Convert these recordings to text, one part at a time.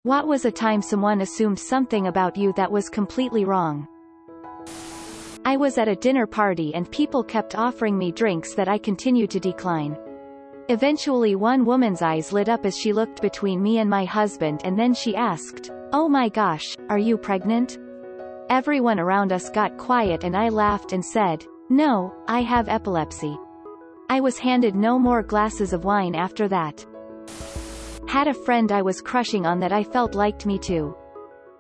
What was a time someone assumed something about you that was completely wrong? I was at a dinner party and people kept offering me drinks that I continued to decline. Eventually one woman's eyes lit up as she looked between me and my husband, and then she asked, "Oh my gosh, are you pregnant?" Everyone around us got quiet and I laughed and said, "No, I have epilepsy." I was handed no more glasses of wine after that. Had a friend I was crushing on that I felt liked me too.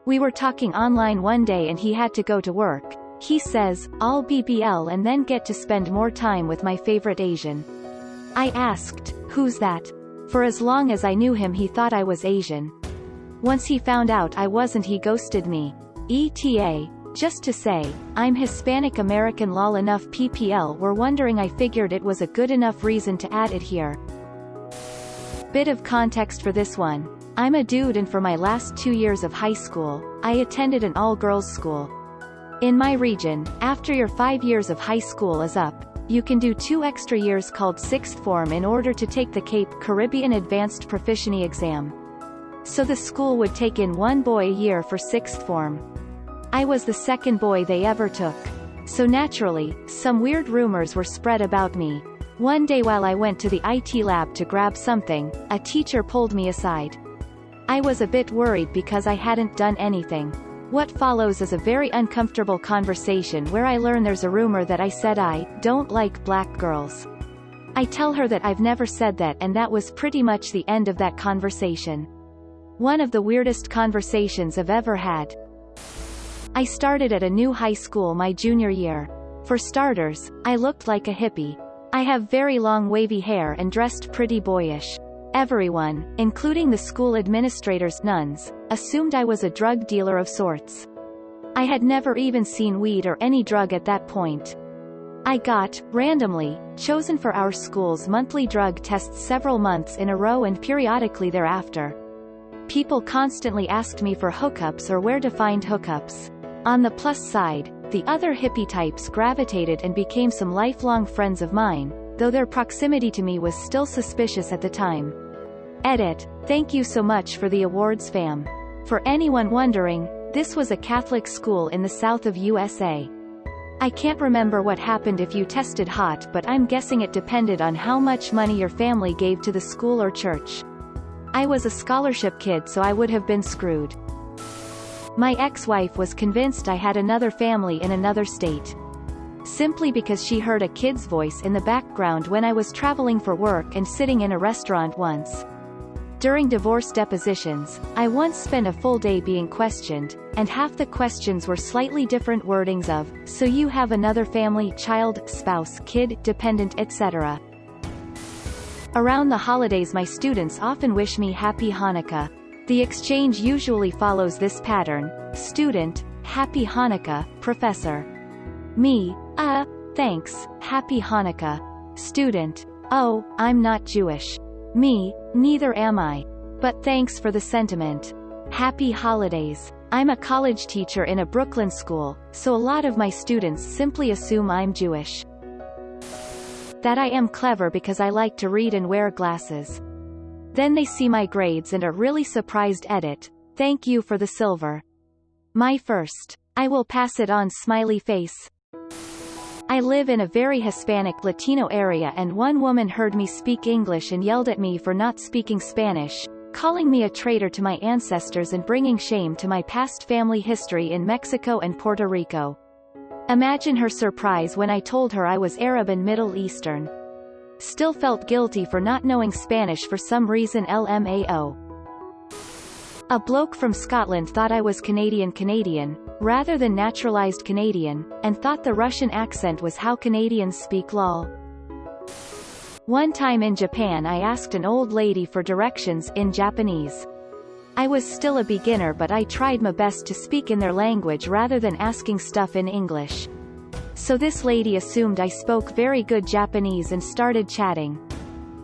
We were talking online one day and he had to go to work. He says, "I'll BBL and then get to spend more time with my favorite Asian." I asked, "Who's that?" For as long as I knew him he thought I was Asian. Once he found out I wasn't, he ghosted me. ETA. Just to say, I'm Hispanic American lol. Enough PPL were wondering. I figured it was a good enough reason to add it here. Bit of context for this one. I'm a dude and for my last 2 years of high school, I attended an all-girls school. In my region, after your 5 years of high school is up, you can do 2 extra years called sixth form in order to take the Cape Caribbean Advanced Proficiency exam. So the school would take in 1 boy a year for sixth form. I was the second boy they ever took. So naturally, some weird rumors were spread about me. One day while I went to the IT lab to grab something, a teacher pulled me aside. I was a bit worried because I hadn't done anything. What follows is a very uncomfortable conversation where I learn there's a rumor that I said I don't like black girls. I tell her that I've never said that, and that was pretty much the end of that conversation. One of the weirdest conversations I've ever had. I started at a new high school my junior year. For starters, I looked like a hippie. I have very long wavy hair and dressed pretty boyish. Everyone, including the school administrators, nuns, assumed I was a drug dealer of sorts. I had never even seen weed or any drug at that point. I got, randomly, chosen for our school's monthly drug tests several months in a row and periodically thereafter. People constantly asked me for hookups or where to find hookups. On the plus side, the other hippie types gravitated and became some lifelong friends of mine, though their proximity to me was still suspicious at the time. Edit. Thank you so much for the awards, fam. For anyone wondering, this was a Catholic school in the south of USA. I can't remember what happened if you tested hot, but I'm guessing it depended on how much money your family gave to the school or church. I was a scholarship kid, so I would have been screwed. My ex-wife was convinced I had another family in another state. Simply because she heard a kid's voice in the background when I was traveling for work and sitting in a restaurant once. During divorce depositions, I once spent a full day being questioned, and half the questions were slightly different wordings of, "So you have another family, child, spouse, kid, dependent, etc." Around the holidays my students often wish me Happy Hanukkah. The exchange usually follows this pattern: student, Happy Hanukkah, professor. Me, thanks, Happy Hanukkah. Student, oh, I'm not Jewish. Me, neither am I. But thanks for the sentiment. Happy holidays. I'm a college teacher in a Brooklyn school, so a lot of my students simply assume I'm Jewish. That I am clever because I like to read and wear glasses. Then they see my grades and are really surprised. Edit. Thank you for the silver. My first. I will pass it on, smiley face. I live in a very Hispanic Latino area, and one woman heard me speak English and yelled at me for not speaking Spanish, calling me a traitor to my ancestors and bringing shame to my past family history in Mexico and Puerto Rico. Imagine her surprise when I told her I was Arab and Middle Eastern. Still felt guilty for not knowing Spanish for some reason. LMAO. A bloke from Scotland thought I was Canadian rather than naturalized Canadian, and thought the Russian accent was how Canadians speak. Lol. One time in Japan I asked an old lady for directions in Japanese. I was still a beginner, but I tried my best to speak in their language rather than asking stuff in English. So this lady assumed I spoke very good Japanese and started chatting.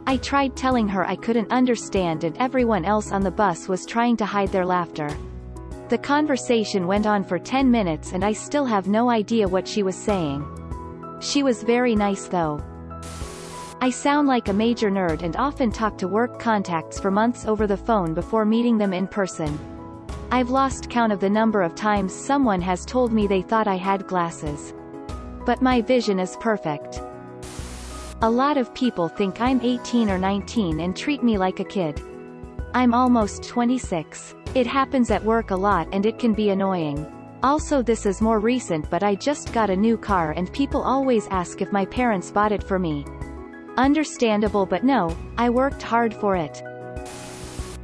I tried telling her I couldn't understand, and everyone else on the bus was trying to hide their laughter. The conversation went on for 10 minutes and I still have no idea what she was saying. She was very nice though. I sound like a major nerd and often talk to work contacts for months over the phone before meeting them in person. I've lost count of the number of times someone has told me they thought I had glasses. But my vision is perfect. A lot of people think I'm 18 or 19 and treat me like a kid. I'm almost 26. It happens at work a lot and it can be annoying. Also, this is more recent, but I just got a new car and people always ask if my parents bought it for me. Understandable, but no, I worked hard for it.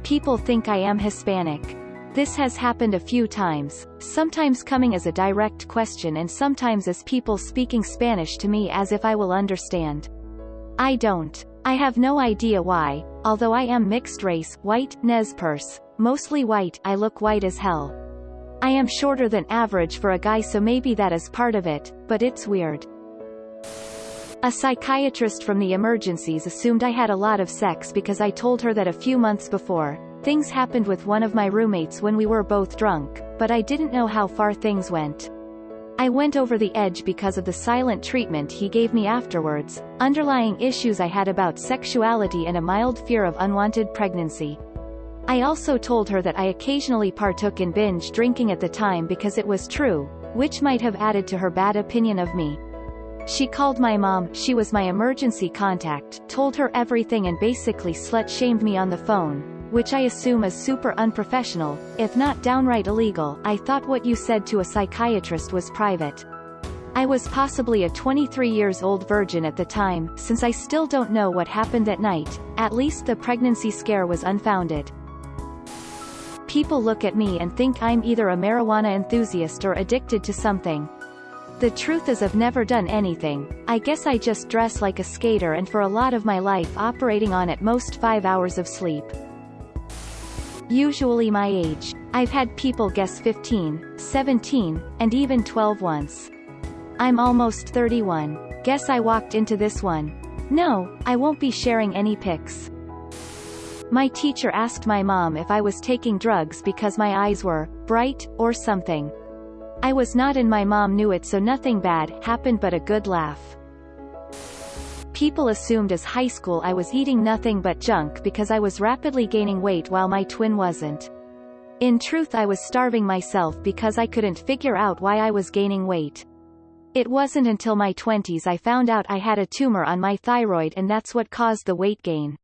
People think I am Hispanic. This has happened a few times, sometimes coming as a direct question and sometimes as people speaking Spanish to me as if I will understand. I don't. I have no idea why, although I am mixed race, white, nez perce, mostly white, I look white as hell. I am shorter than average for a guy, so maybe that is part of it, but it's weird. A psychiatrist from the emergencies assumed I had a lot of sex because I told her that a few months before, things happened with one of my roommates when we were both drunk, but I didn't know how far things went. I went over the edge because of the silent treatment he gave me afterwards, underlying issues I had about sexuality and a mild fear of unwanted pregnancy. I also told her that I occasionally partook in binge drinking at the time because it was true, which might have added to her bad opinion of me. She called my mom, she was my emergency contact, told her everything and basically slut-shamed me on the phone, which I assume is super unprofessional, if not downright illegal. I thought what you said to a psychiatrist was private. I was possibly a 23-year-old virgin at the time, since I still don't know what happened that night. At least the pregnancy scare was unfounded. People look at me and think I'm either a marijuana enthusiast or addicted to something. The truth is I've never done anything. I guess I just dress like a skater and for a lot of my life operating on at most 5 hours of sleep. Usually my age. I've had people guess 15, 17, and even 12 once. I'm almost 31. Guess I walked into this one. No, I won't be sharing any pics. My teacher asked my mom if I was taking drugs because my eyes were bright, or something. I was not, and my mom knew it, so nothing bad happened but a good laugh. People assumed as high school I was eating nothing but junk because I was rapidly gaining weight while my twin wasn't. In truth, I was starving myself because I couldn't figure out why I was gaining weight. It wasn't until my 20s I found out I had a tumor on my thyroid, and that's what caused the weight gain.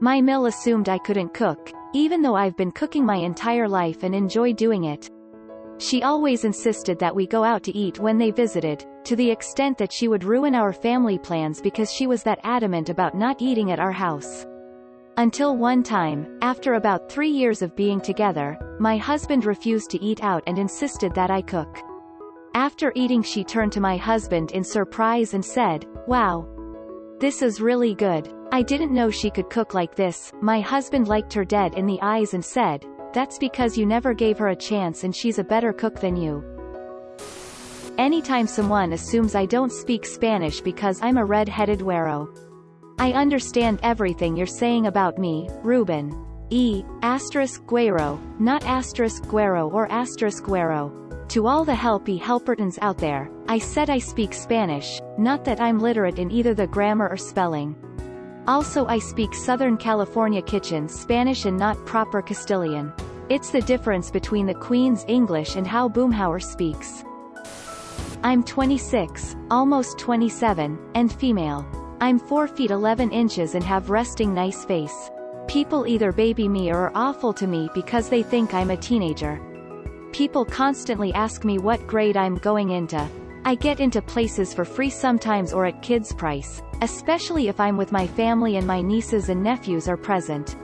My mill assumed I couldn't cook, even though I've been cooking my entire life and enjoy doing it. She always insisted that we go out to eat when they visited, to the extent that she would ruin our family plans because she was that adamant about not eating at our house. Until one time, after about 3 years of being together, my husband refused to eat out and insisted that I cook. After eating, she turned to my husband in surprise and said, "Wow. This is really good. I didn't know she could cook like this." My husband looked her dead in the eyes and said, "That's because you never gave her a chance and she's a better cook than you." Anytime someone assumes I don't speak Spanish because I'm a red-headed güero. I understand everything you're saying about me, Ruben. *güero, not *güero or *güero. To all the helpertons out there, I said I speak Spanish, not that I'm literate in either the grammar or spelling. Also, I speak Southern California Kitchen Spanish and not proper Castilian. It's the difference between the Queen's English and how Boomhauer speaks. I'm 26, almost 27, and female. I'm 4 feet 11 inches and have resting nice face. People either baby me or are awful to me because they think I'm a teenager. People constantly ask me what grade I'm going into. I get into places for free sometimes or at kids' price, especially if I'm with my family and my nieces and nephews are present.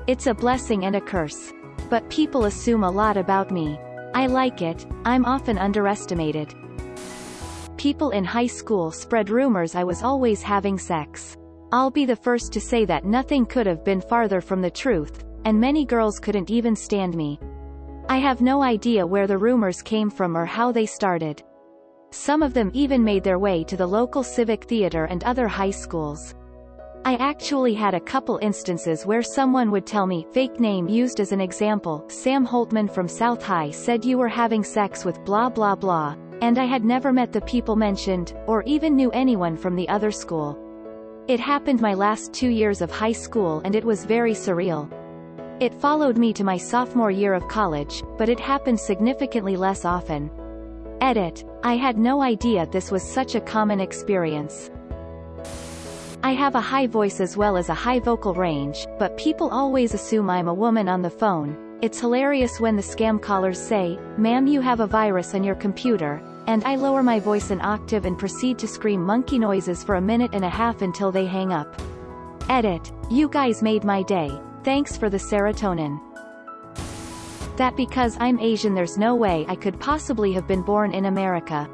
It's a blessing and a curse. But people assume a lot about me. I like it. I'm often underestimated. People in high school spread rumors I was always having sex. I'll be the first to say that nothing could have been farther from the truth, and many girls couldn't even stand me. I have no idea where the rumors came from or how they started. Some of them even made their way to the local civic theater and other high schools. I actually had a couple instances where someone would tell me, fake name used as an example, Sam Holtman from South High said you were having sex with blah blah blah, and I had never met the people mentioned, or even knew anyone from the other school. It happened my last 2 years of high school and it was very surreal. It followed me to my sophomore year of college, but it happened significantly less often. Edit. I had no idea this was such a common experience. I have a high voice as well as a high vocal range, but people always assume I'm a woman on the phone. It's hilarious when the scam callers say, "Ma'am, you have a virus on your computer," and I lower my voice an octave and proceed to scream monkey noises for a minute and a half until they hang up. Edit. You guys made my day. Thanks for the serotonin. That because I'm Asian there's no way I could possibly have been born in America.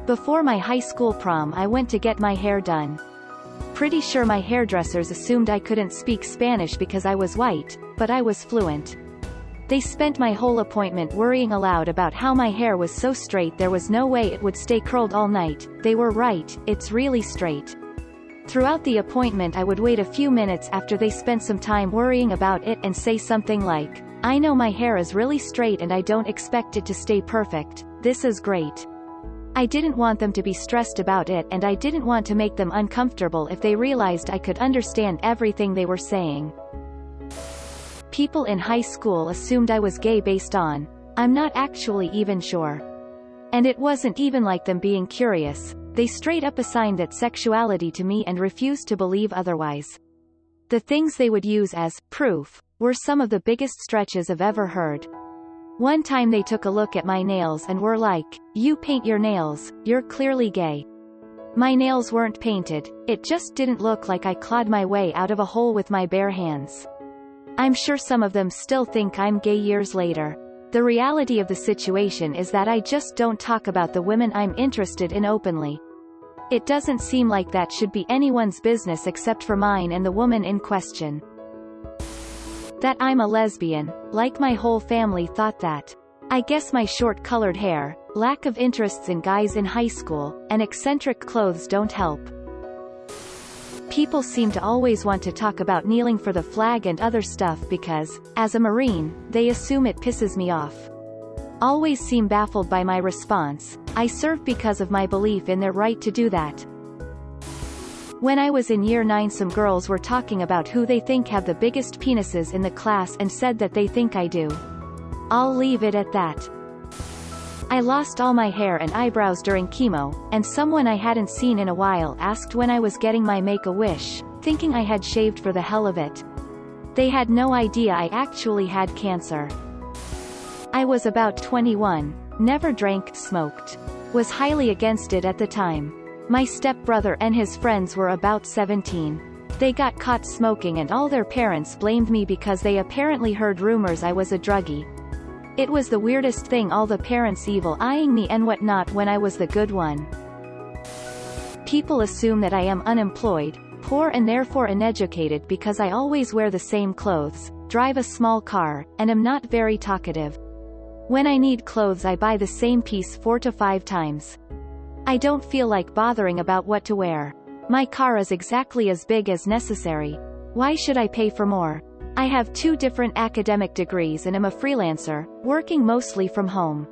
Before my high school prom I went to get my hair done. Pretty sure my hairdressers assumed I couldn't speak Spanish because I was white, but I was fluent. They spent my whole appointment worrying aloud about how my hair was so straight there was no way it would stay curled all night. They were right, it's really straight. Throughout the appointment I would wait a few minutes after they spent some time worrying about it and say something like, "I know my hair is really straight and I don't expect it to stay perfect, this is great." I didn't want them to be stressed about it and I didn't want to make them uncomfortable if they realized I could understand everything they were saying. People in high school assumed I was gay based on, I'm not actually even sure. And it wasn't even like them being curious, they straight up assigned that sexuality to me and refused to believe otherwise. The things they would use as proof were some of the biggest stretches I've ever heard. One time they took a look at my nails and were like, "You paint your nails, you're clearly gay." My nails weren't painted, it just didn't look like I clawed my way out of a hole with my bare hands. I'm sure some of them still think I'm gay years later. The reality of the situation is that I just don't talk about the women I'm interested in openly. It doesn't seem like that should be anyone's business except for mine and the woman in question. That I'm a lesbian, like my whole family thought that. I guess my short colored hair, lack of interests in guys in high school, and eccentric clothes don't help. People seem to always want to talk about kneeling for the flag and other stuff because, as a Marine, they assume it pisses me off. Always seem baffled by my response, I serve because of my belief in their right to do that. When I was in year 9 some girls were talking about who they think have the biggest penises in the class and said that they think I do. I'll leave it at that. I lost all my hair and eyebrows during chemo, and someone I hadn't seen in a while asked when I was getting my Make-A-Wish, thinking I had shaved for the hell of it. They had no idea I actually had cancer. I was about 21, never drank, smoked. Was highly against it at the time. My stepbrother and his friends were about 17. They got caught smoking and all their parents blamed me because they apparently heard rumors I was a druggie. It was the weirdest thing, all the parents evil-eyeing me and whatnot when I was the good one. People assume that I am unemployed, poor and therefore uneducated because I always wear the same clothes, drive a small car, and am not very talkative. When I need clothes I buy the same piece 4 to 5 times. I don't feel like bothering about what to wear. My car is exactly as big as necessary. Why should I pay for more? I have 2 different academic degrees and am a freelancer, working mostly from home.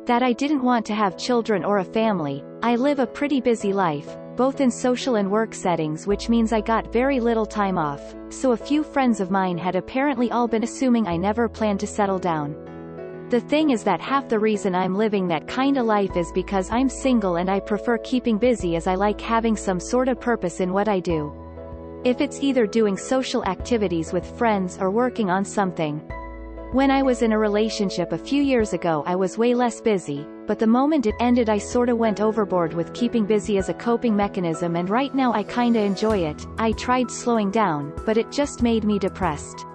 That I didn't want to have children or a family. I live a pretty busy life, both in social and work settings, which means I got very little time off, so a few friends of mine had apparently all been assuming I never planned to settle down. The thing is that half the reason I'm living that kinda life is because I'm single and I prefer keeping busy as I like having some sort of purpose in what I do. If it's either doing social activities with friends or working on something. When I was in a relationship a few years ago I was way less busy, but the moment it ended I sorta went overboard with keeping busy as a coping mechanism and right now I kinda enjoy it. I tried slowing down, but it just made me depressed.